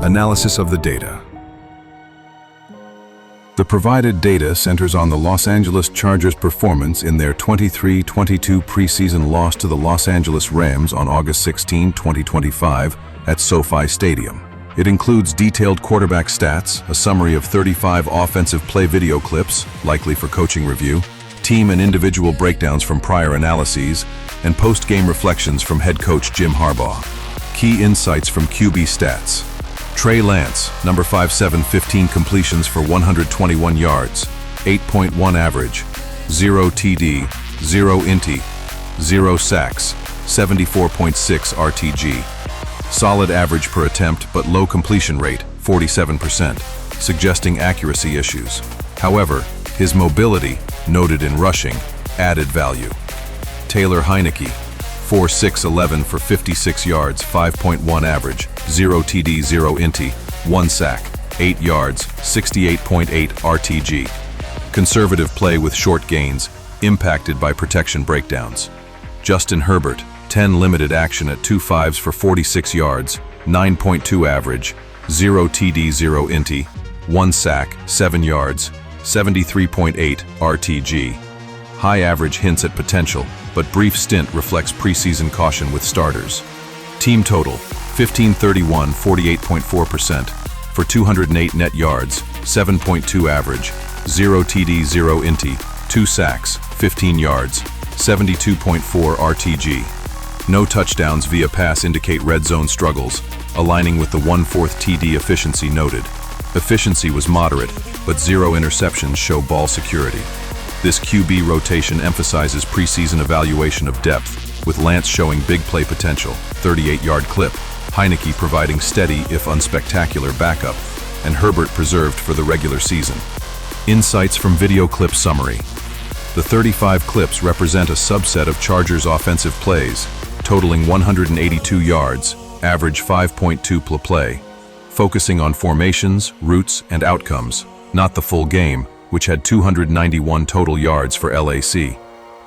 Analysis of the data. The provided data centers on the Los Angeles Chargers' performance in their 23-22 preseason loss to the Los Angeles Rams on August 16, 2025, at SoFi Stadium. It includes detailed quarterback stats, a summary of 35 offensive play video clips, likely for coaching review, team and individual breakdowns from prior analyses, and post-game reflections from head coach Jim Harbaugh. Key insights from QB stats. Trey Lance, number 5'7", 15 completions for 121 yards, 8.1 average, 0 TD, 0 INT, 0 sacks, 74.6 RTG. Solid average per attempt but low completion rate, 47%, suggesting accuracy issues. However, his mobility, noted in rushing, added value. Taylor Heinicke, 4'6", for 56 yards, 5.1 average, 0 TD, 0 INT, 1 sack, 8 yards, 68.8 RTG. Conservative play with short gains, impacted by protection breakdowns. Justin Herbert, 10 limited action at 2 5s for 46 yards, 9.2 average, 0 TD, 0 INT, 1 sack, 7 yards, 73.8 RTG. High average hints at potential, but brief stint reflects preseason caution with starters. Team total, 1531, 48.4%, for 208 net yards, 7.2 average, 0 TD, 0 INT, 2 sacks, 15 yards, 72.4 RTG. No touchdowns via pass indicate red zone struggles, aligning with the 1/4 TD efficiency noted. Efficiency was moderate, but 0 interceptions show ball security. This QB rotation emphasizes preseason evaluation of depth, with Lance showing big play potential, 38-yard clip, Heinicke providing steady if unspectacular backup, and Herbert preserved for the regular season. Insights from video clip summary. The 35 clips represent a subset of Chargers' offensive plays, totaling 182 yards, average 5.2 per play, focusing on formations, routes, and outcomes, not the full game, which had 291 total yards for LAC.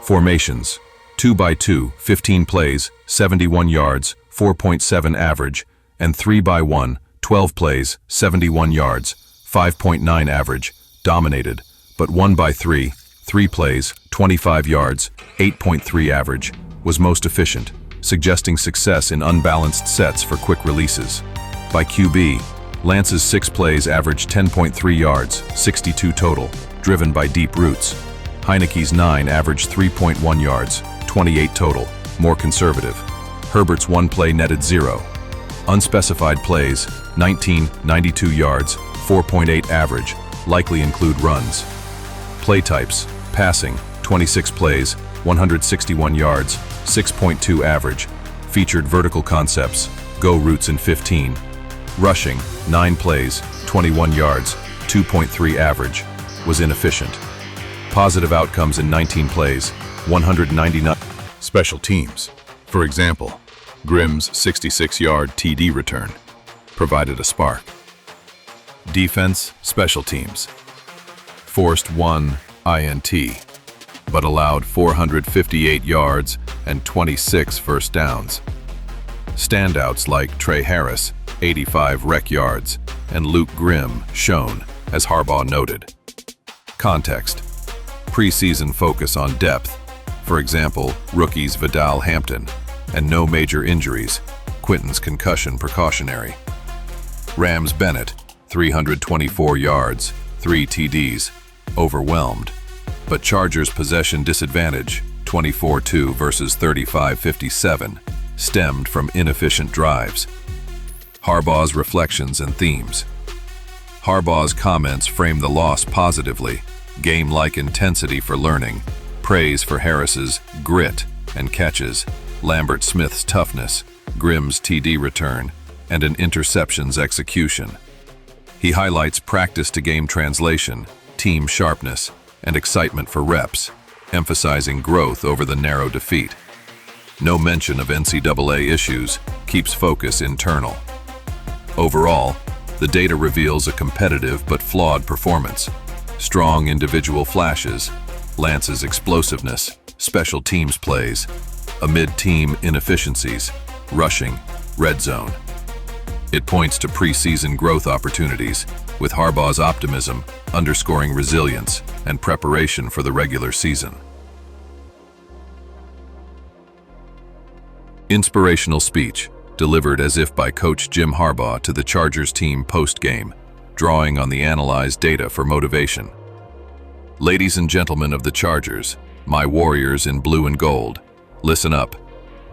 Formations: 2x2, 15 plays, 71 yards, 4.7 average, and 3x1, 12 plays, 71 yards, 5.9 average, dominated, but 1x3, 3 plays, 25 yards, 8.3 average, was most efficient, suggesting success in unbalanced sets for quick releases. By QB, Lance's 6 plays averaged 10.3 yards, 62 total, driven by deep routes. Heinicke's 9 averaged 3.1 yards, 28 total, more conservative. Herbert's 1 play netted 0. Unspecified plays, 19, 92 yards, 4.8 average, likely include runs. Play types: passing, 26 plays, 161 yards, 6.2 average, featured vertical concepts, go routes in 15. Rushing, 9 plays, 21 yards, 2.3 average, was inefficient. Positive outcomes in 19 plays, 199. Special teams. For example, Grimm's 66-yard TD return provided a spark. Defense, special teams. Forced 1 INT, but allowed 458 yards and 26 first downs. Standouts like Trey Harris, 85 rec yards, and Luke Grimm shown, as Harbaugh noted. Context: preseason focus on depth, for example, rookies Vidal, Hampton, and no major injuries, Quinton's concussion precautionary. Rams Bennett, 324 yards, 3 TDs, overwhelmed, but Chargers possession disadvantage, 24-2 versus 35-57, stemmed from inefficient drives. Harbaugh's reflections and themes. Harbaugh's comments frame the loss positively, game-like intensity for learning, praise for Harris's grit and catches, Lambert-Smith's toughness, Grimm's TD return, and an interception's execution. He highlights practice-to-game translation, team sharpness, and excitement for reps, emphasizing growth over the narrow defeat. No mention of NCAA issues, keeps focus internal. Overall, the data reveals a competitive but flawed performance. Strong individual flashes, Lance's explosiveness, special teams plays, amid team inefficiencies, rushing, red zone. It points to preseason growth opportunities, with Harbaugh's optimism underscoring resilience and preparation for the regular season. Inspirational speech, delivered as if by Coach Jim Harbaugh to the Chargers team post-game, drawing on the analyzed data for motivation. Ladies and gentlemen of the Chargers, my warriors in blue and gold, listen up.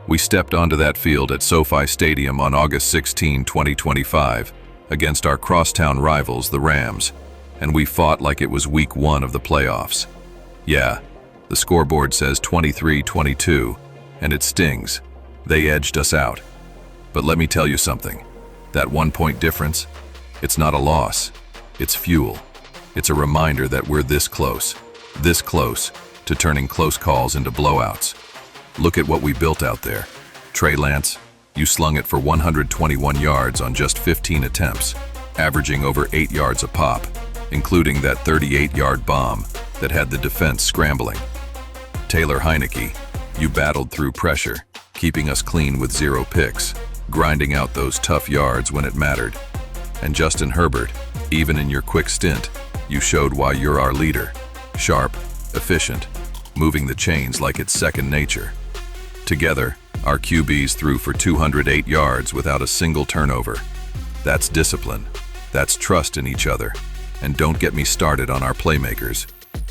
We stepped onto that field at SoFi Stadium on August 16, 2025, against our crosstown rivals, the Rams, and we fought like it was week 1 of the playoffs. Yeah, the scoreboard says 23-22, and it stings. They edged us out. But let me tell you something. That 1-point difference, it's not a loss. It's fuel. It's a reminder that we're this close to turning close calls into blowouts. Look at what we built out there. Trey Lance, you slung it for 121 yards on just 15 attempts, averaging over 8 yards a pop, including that 38-yard bomb that had the defense scrambling. Taylor Heinicke, you battled through pressure, keeping us clean with 0 picks, grinding out those tough yards when it mattered. And Justin Herbert, even in your quick stint, you showed why you're our leader. Sharp, efficient, moving the chains like it's second nature. Together, our QBs threw for 208 yards without a single turnover. That's discipline. That's trust in each other. And don't get me started on our playmakers.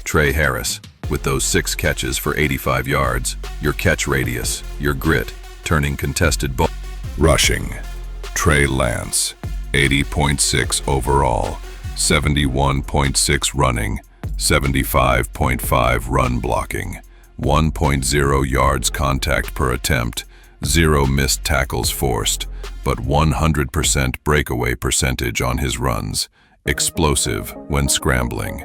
Trey Harris, with those 6 catches for 85 yards, your catch radius, your grit, turning contested ball. Rushing. Trey Lance, 80.6 overall, 71.6 running, 75.5 run blocking, 1.0 yards contact per attempt, 0 missed tackles forced, but 100% breakaway percentage on his runs, explosive when scrambling.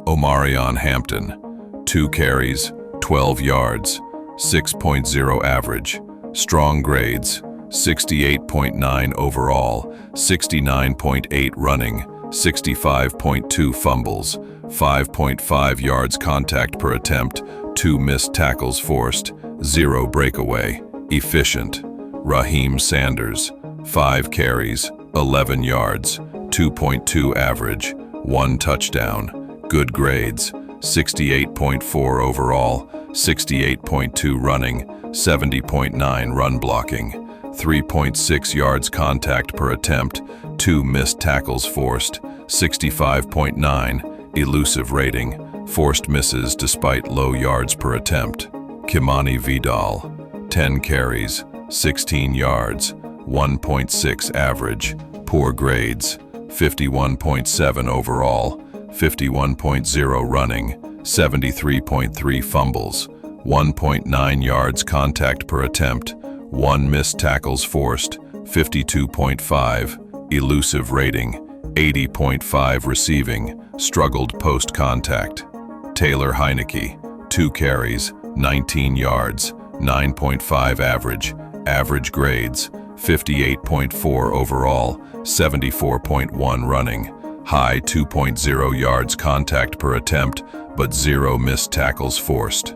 Omarion Hampton, 2 carries, 12 yards, 6.0 average, strong grades, 68.9 overall, 69.8 running, 65.2 fumbles, 5.5 yards contact per attempt, 2 missed tackles forced, 0 breakaway, efficient. Raheem Sanders, 5 carries, 11 yards, 2.2 average, 1 touchdown, good grades, 68.4 overall, 68.2 running, 70.9 run blocking, 3.6 yards contact per attempt, 2 missed tackles forced, 65.9 elusive rating, forced misses despite low yards per attempt. Kimani Vidal, 10 carries, 16 yards, 1.6 average, poor grades, 51.7 overall, 51.0 running, 73.3 fumbles, 1.9 yards contact per attempt, 1 missed tackles forced, 52.5, elusive rating, 80.5 receiving, struggled post-contact. Taylor Heinicke, 2 carries, 19 yards, 9.5 average, average grades, 58.4 overall, 74.1 running, high 2.0 yards contact per attempt, but 0 missed tackles forced.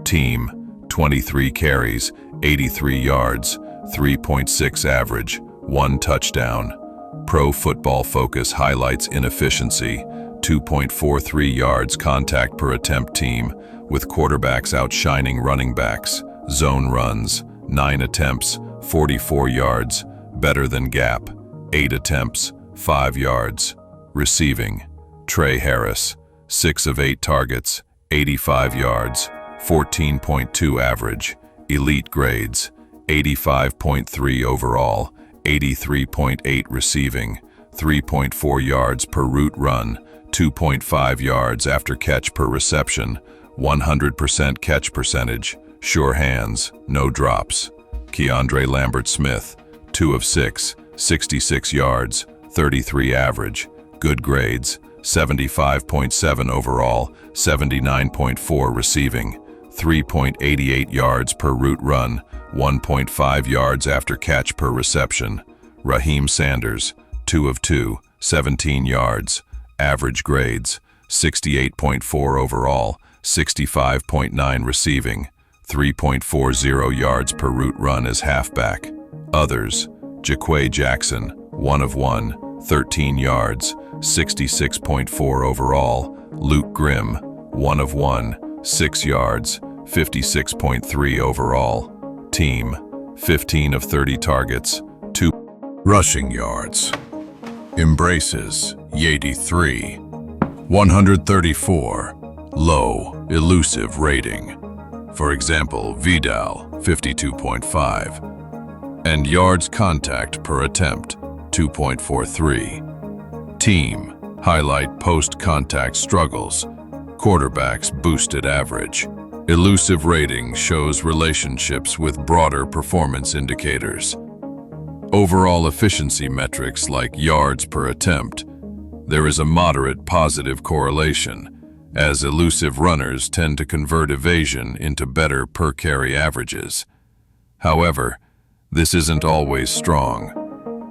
Team, 23 carries, 83 yards, 3.6 average, 1 touchdown. Pro Football Focus highlights inefficiency, 2.43 yards contact per attempt team, with quarterbacks outshining running backs. Zone runs, 9 attempts, 44 yards, better than gap, 8 attempts, 5 yards. Receiving, Trey Harris, 6 of 8 targets, 85 yards, 14.2 average, elite grades, 85.3 overall, 83.8 receiving, 3.4 yards per route run, 2.5 yards after catch per reception, 100% catch percentage, sure hands, no drops. Lambert-Smith, 2 of 6, 66 yards, 33 average, good grades, 75.7 overall, 79.4 receiving, 3.88 yards per route run, 1.5 yards after catch per reception. Raheem Sanders, 2 of 2, 17 yards, average grades, 68.4 overall, 65.9 receiving, 3.40 yards per route run as halfback. Others, Jaquay Jackson, 1 of 1, 13 yards, 66.4 overall. Luke Grimm, 1 of 1, 6 yards, 56.3 overall. Team, 15 of 30 targets, 2 Rushing yards. Embraces, Yeti 3. 134. Low, elusive rating. For example, Vidal, 52.5. And yards contact per attempt, 2.43. Team, highlight post-contact struggles. Quarterbacks boosted average. Elusive rating shows relationships with broader performance indicators. Overall efficiency metrics like yards per attempt, there is a moderate positive correlation, as elusive runners tend to convert evasion into better per-carry averages. However, this isn't always strong.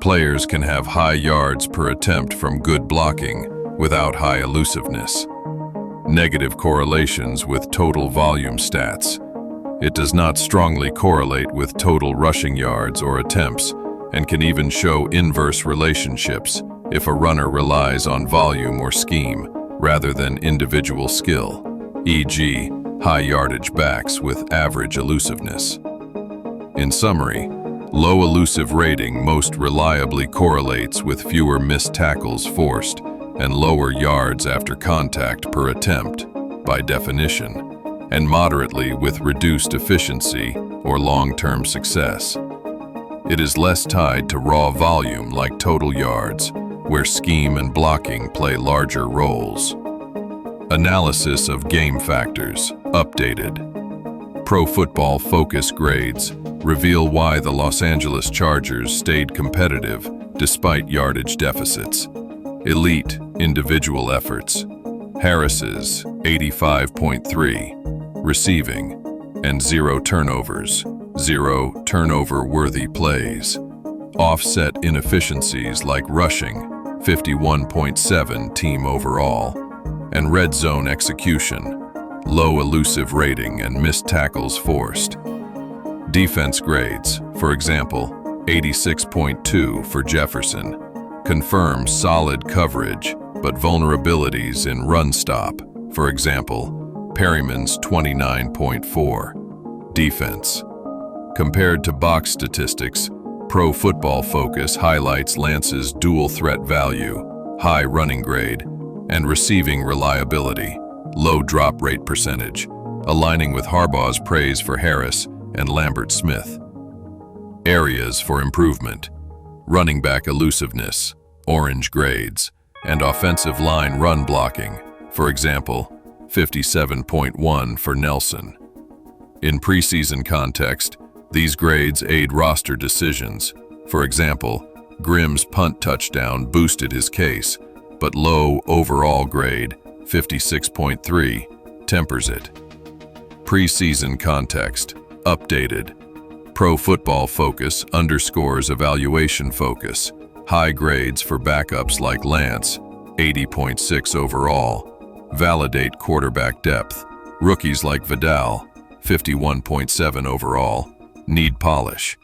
Players can have high yards per attempt from good blocking without high elusiveness. Negative correlations with total volume stats. It does not strongly correlate with total rushing yards or attempts, and can even show inverse relationships if a runner relies on volume or scheme rather than individual skill, e.g., high yardage backs with average elusiveness. In summary, low elusive rating most reliably correlates with fewer missed tackles forced and lower yards after contact per attempt, by definition, and moderately with reduced efficiency or long-term success. It is less tied to raw volume like total yards, where scheme and blocking play larger roles. Analysis of game factors, updated. Pro Football Focus grades reveal why the Los Angeles Chargers stayed competitive despite yardage deficits. Elite individual efforts. Harris's 85.3, receiving, and 0 turnovers, 0 turnover-worthy plays. Offset inefficiencies like rushing, 51.7 team overall, and red zone execution, low elusive rating and missed tackles forced. Defense grades, for example, 86.2 for Jefferson, confirms solid coverage but vulnerabilities in run stop, for example, Perryman's 29.4. Defense. Compared to box statistics, Pro Football Focus highlights Lance's dual threat value, high running grade, and receiving reliability, low drop rate percentage, aligning with Harbaugh's praise for Harris and Lambert-Smith. Areas for improvement: running back elusiveness, orange grades, and offensive line run blocking, for example, 57.1 for Nelson. In preseason context, these grades aid roster decisions. For example, Grimm's punt touchdown boosted his case, but low overall grade, 56.3, tempers it. Preseason context, updated. Pro Football Focus underscores evaluation focus, high grades for backups like Lance, 80.6 overall, validate quarterback depth. Rookies like Vidal, 51.7 overall, need polish.